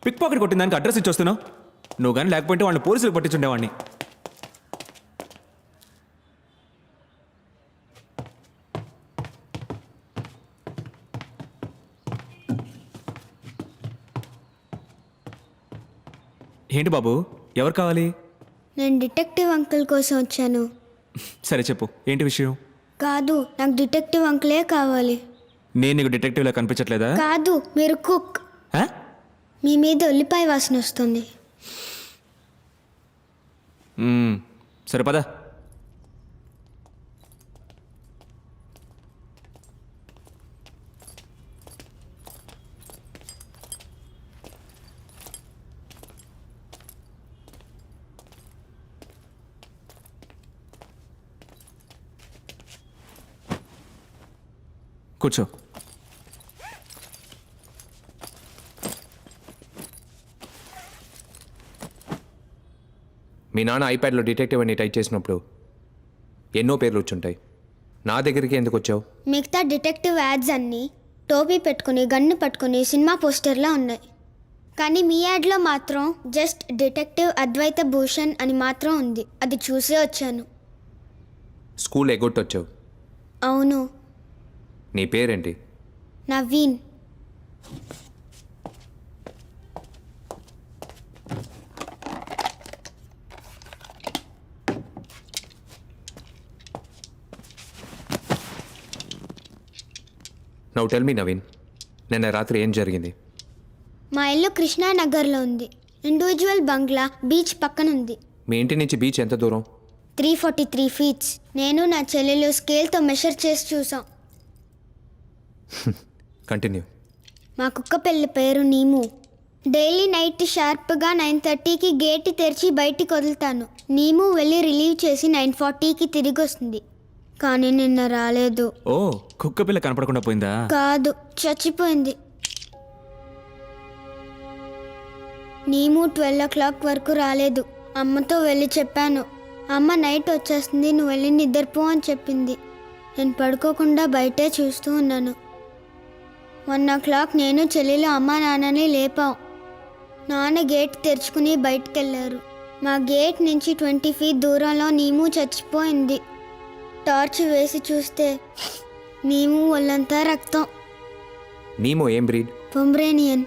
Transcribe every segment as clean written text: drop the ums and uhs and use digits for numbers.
Pick pocket కొట్టిన దానికి address ఇచ్చి వస్తున్నావు. నువ్వు కానీ లేకపోతే వాళ్ళని పోలీసులు పట్టించుండేవాడిని. ఏంటి బాబు, ఎవరు కావాలి? నేను డిటెక్టివ్ అంకుల్ కోసం వచ్చాను. సరే చెప్పు, ఏంటి విషయం? కాదు, నాకు డిటెక్టివ్ అంకులే కావాలి. నేను నీకు డిటెక్టివ్లా కనిపించట్లేదా? కాదు, మీరు కుక్. మీ మీద ఉల్లిపాయ వాసన వస్తుంది. సరే పద. కూర్చో. మీ నాన్న ఐప్యాడ్లో డిటెక్టివ్ అని టైప్ చేసినప్పుడు ఎన్నో పేర్లు వచ్చుంటాయి. నా దగ్గరికి ఎందుకు వచ్చావు? మిగతా డిటెక్టివ్ యాడ్స్ అన్నీ టోపీ పెట్టుకుని గన్ను పట్టుకుని సినిమా పోస్టర్లా ఉన్నాయి. కానీ మీ యాడ్లో మాత్రం జస్ట్ డిటెక్టివ్ అద్వైత భూషణ్ అని మాత్రం ఉంది. అది చూసే వచ్చాను. స్కూల్ ఎగ్గొట్టొచ్చావు. అవును. నీ పేరేంటి? Naveen. Now tell me Naveen, నిన్న రాత్రి ఏం జరిగింది? మా ఇల్లు కృష్ణానగర్లో ఉంది. ఇండివిజువల్ బంగ్లా బీచ్ పక్కన ఉంది. మీ ఇంటి నుంచి బీచ్ ఎంత దూరం? 343 ఫీట్స్. నేను నా చెల్లెలు స్కేల్తో మెషర్ చేసి చూసాం. కంటిన్యూ. మా కుక్క పిల్ల పేరు నీము. డైలీ నైట్ షార్ప్గా 9:30కి గేట్ తెరిచి బయటికి వదులుతాను. నీము వెళ్ళి రిలీవ్ చేసి 9:40కి తిరిగి వస్తుంది. కానీ నిన్న రాలేదు. ఓ, కుక్క పిల్ల కనపడకుండా పోయిందా? కాదు, చచ్చిపోయింది. నీము 12 o'clock వరకు రాలేదు. అమ్మతో వెళ్ళి చెప్పాను. అమ్మ నైట్ వచ్చేస్తుంది, నువ్వు వెళ్ళి నిద్రపో అని చెప్పింది. నేను పడుకోకుండా బయటే చూస్తూ ఉన్నాను. 1 o'clock నేను చెల్లెలు అమ్మ నాన్నని లేపాం. నాన్న గేట్ తెరుచుకుని బయటికి వెళ్ళారు. మా గేట్ నుంచి 20 feet దూరంలో నీము చచ్చిపోయింది. టార్చ్ వేసి చూస్తే నీము ఒళ్ళంతా రక్తం. నీమో ఏం బ్రీడ్? పొమ్రేనియన్.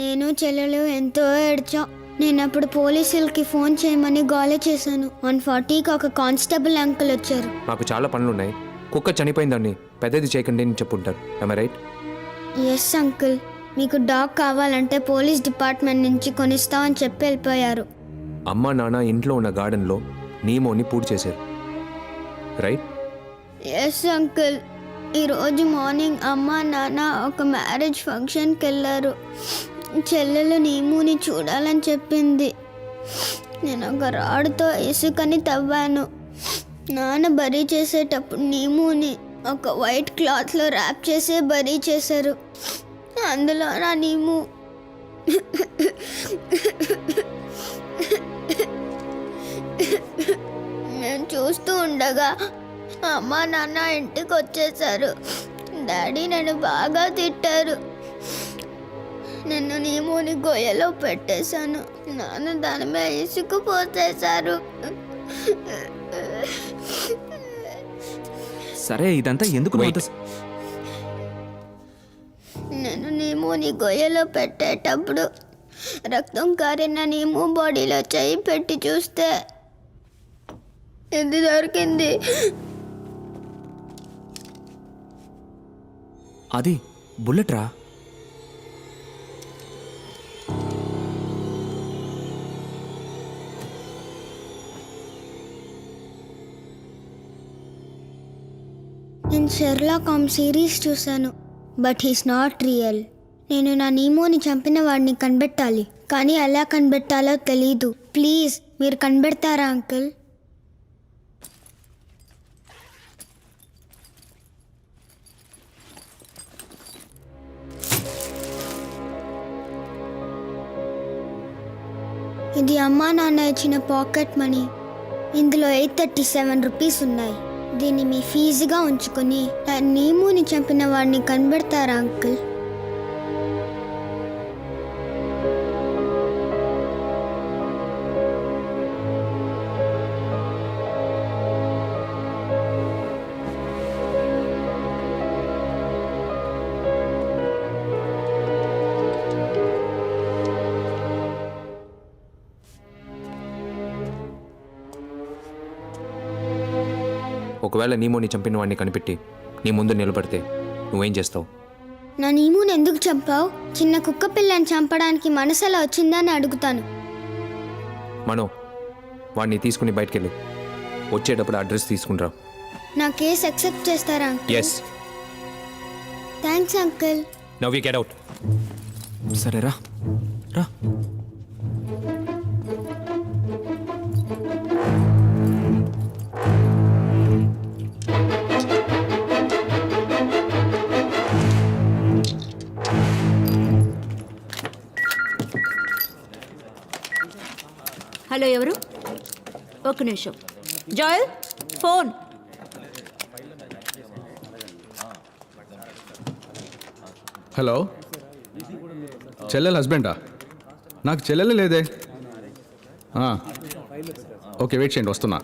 నేను చెల్లెలు ఎంతో ఏడ్చాం. నేను అప్పుడు పోలీసులకి ఫోన్ చేయమని గోల చేశాను. 1:40కి ఒక కానిస్టేబుల్ అంకుల్ వచ్చారు. మాకు చాలా పనులున్నాయి, కుక్క చనిపోయిందండి, పెద్దది చేయకండి అని చెప్పుంటారు. I right? Yes uncle. మీకు డాగ్ కావాలంటే పోలీస్ డిపార్ట్మెంట్ నుంచి కొనిస్తామని చెప్పి వెళ్ళిపోయారు. అమ్మ నాన్న ఇంట్లో ఉన్న గార్డెన్లో నీమోని పూర్తి చేశారు, రైట్? Yes uncle. ఈరోజు మార్నింగ్ అమ్మ నాన్న ఒక మ్యారేజ్ ఫంక్షన్కి వెళ్ళారు. చెల్లెలు నీముని చూడాలని చెప్పింది. నేను ఒక రాడుతో ఇసుకని తవ్వాను. నాన్న బరీ చేసేటప్పుడు నీముని ఒక వైట్ క్లాత్లో ర్యాప్ చేసే బరీ చేశారు. అందులో నా నీము నేను చూస్తూ ఉండగా అమ్మ నాన్న ఇంటికి వచ్చేసారు. డాడీ నన్ను బాగా తిట్టారు. నన్ను నీముని గొయ్యలో పెట్టేశాను. నాన్న దాని మీద ఇసుకు పోసేశారు. సరే, ఇదంతా ఎందుకు? నేను నీముని గొయ్యలో పెట్టేటప్పుడు రక్తం కారిన నీము బాడీలో చేయి పెట్టి చూస్తే ఇది దొరికింది. అది బుల్లెట్ రా. నేను షెర్లాక్ హోమ్స్ సిరీస్ చూశాను, బట్ హీస్ నాట్ రియల్. నేను నా నీమోని చంపిన వాడిని కనిపెట్టాలి, కానీ ఎలా కనిపెట్టాలో తెలీదు. ప్లీజ్ మీరు కనిపెడతారా అంకుల్? ఇది అమ్మా నాన్న ఇచ్చిన పాకెట్ మనీ. ఇందులో 837 రూపీస్ ఉన్నాయి. దీన్ని మీ ఫీజుగా ఉంచుకొని నా నీముని చంపిన వాడిని కనిపెడతారా అంకుల్? ఒకవేళ నీమోని చంపిన వాడిని కనిపెట్టి నీ ముందు నిలబడితే నువ్వేం చేస్తావు? నా నీముని ఎందుకు చంపావు? చిన్న కుక్క పిల్లని చంపడానికి మనసులో వచ్చిందని అడుగుతాను. మనో, వాడిని తీసుకుని బయటకెళ్ళు. వచ్చేటప్పుడు అడ్రస్ తీసుకునిరా. నా కేసు యాక్సెప్ట్ చేస్తారా? Yes. Thanks uncle. Now you get out. సరే రా రా. హలో, ఎవరు? ఒక్క నిమిషం. జాయల్, ఫోన్. హలో, చెల్లెల హస్బెండా? నాకు చెల్లెలు లేదే. ఓకే, వెయిట్ చేయండి, వస్తున్నా.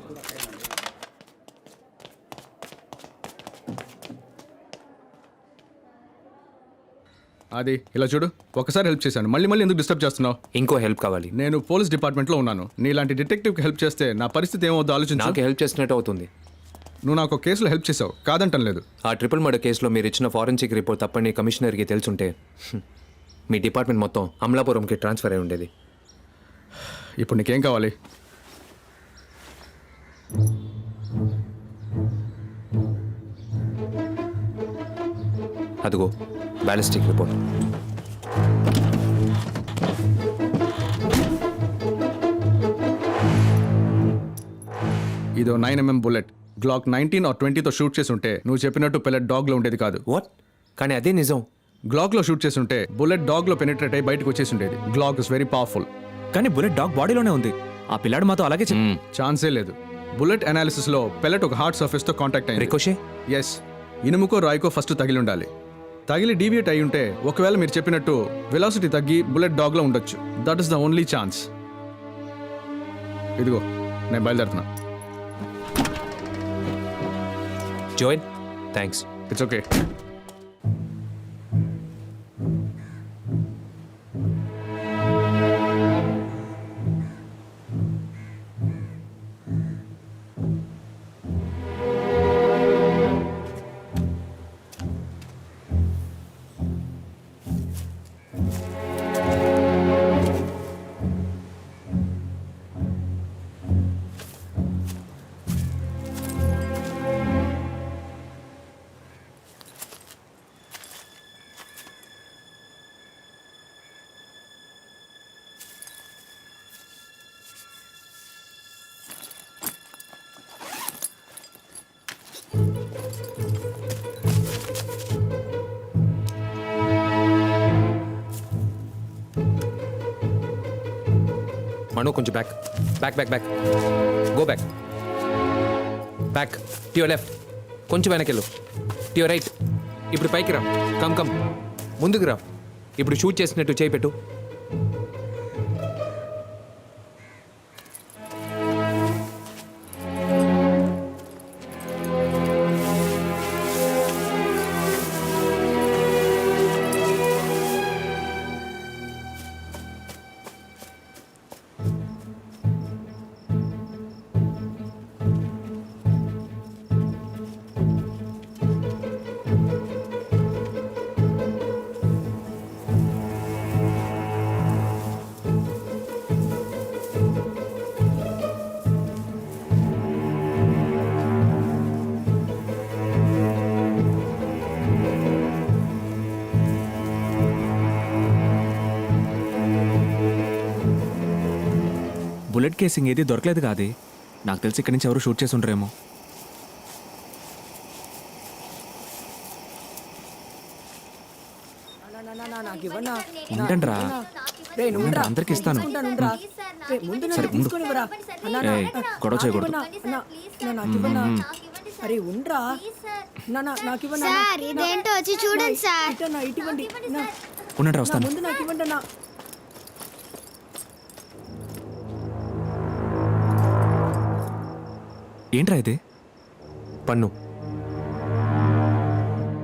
అది ఇలా చూడు, ఒకసారి హెల్ప్ చేశాను, మళ్ళీ మళ్ళీ ఎందుకు డిస్టర్బ్ చేస్తున్నావు? ఇంకో హెల్ప్ కావాలి. నేను పోలీస్ డిపార్ట్మెంట్లో ఉన్నాను. నీలాంటి డిటెక్టివ్కి హెల్ప్ చేస్తే నా పరిస్థితి ఏమవుద్దో ఆలోచించు. నాకు హెల్ప్ చేసినట్టు అవుతుంది. నువ్వు నాకు ఒక కేసులో హెల్ప్ చేసావు, కాదంటం లేదు. ఆ ట్రిపుల్ మర్డర్ కేసులో మీరు ఇచ్చిన ఫారెన్సిక్ రిపోర్ట్ తప్పని కమిషనర్కి తెలుసుంటే మీ డిపార్ట్మెంట్ మొత్తం అమలాపురంకి ట్రాన్స్ఫర్ అయి ఉండేది. ఇప్పుడు నీకేం కావాలి? అదిగో బ్యాలిస్టిక్ రిపోర్ట్. ఇదో 9mm బుల్లెట్. గ్లాక్ 19 or 20తో షూట్ చేసి ఉంటే నువ్వు చెప్పినట్టు పెల్లెట్ డాగ్లో ఉండేది కాదు. వాట్? కానీ అదే నిజం. గ్లాక్లో షూట్ చేసి ఉంటే బుల్లెట్ డాగ్లో పెనిట్రేట్ అయి బయటకు వచ్చేసి ఉండేది. Glock is very powerful. కానీ బుల్లెట్ డాగ్ బాడీలోనే ఉంది. ఆ పిల్లాడు మాతో అలాగే ఛాన్సే లేదు. బుల్లెట్ అనాలిసిస్లో పెల్లెట్ ఒక హార్డ్ సర్ఫేస్తో కాంటాక్ట్ అయింది. రికోషే? ఎస్, ఇనుముకో రాయికో ఫస్ట్ తగిలి ఉండాలి. తగిలి డీవియేట్ అయి ఉంటే ఒకవేళ మీరు చెప్పినట్టు వెలాసిటీ తగ్గి బుల్లెట్ డాగ్లో ఉండొచ్చు. That is the only chance. ఇదిగో నేను బయలుదేరుతున్నా. Joel, thanks. It's okay. Manu, కొంచెం back back back back go back back to your left. కొంచెం వెనకెళ్ళు. To your right. ఇప్పుడు పైకి రా. కమ్ కమ్, ముందుకు రా. ఇప్పుడు షూట్ చేసినట్టు చేయి పెట్టు. బుల్లెట్ కేసింగ్ ఏది దొరకలేదు కాదు. నాకు తెలిసి ఇక్కడి నుంచి ఎవరు షూట్ చేసి ఉండరేమో. ఉండండిరా, అందరికి ఇస్తాను. సరే ఉండు. ఏయ్, గొడవ చేయకూడదు. సార్ ఇదేంటో వచ్చి చూడండి సార్. ఉండండి, వస్తాను. ఏంట్రా ఇది? పన్ను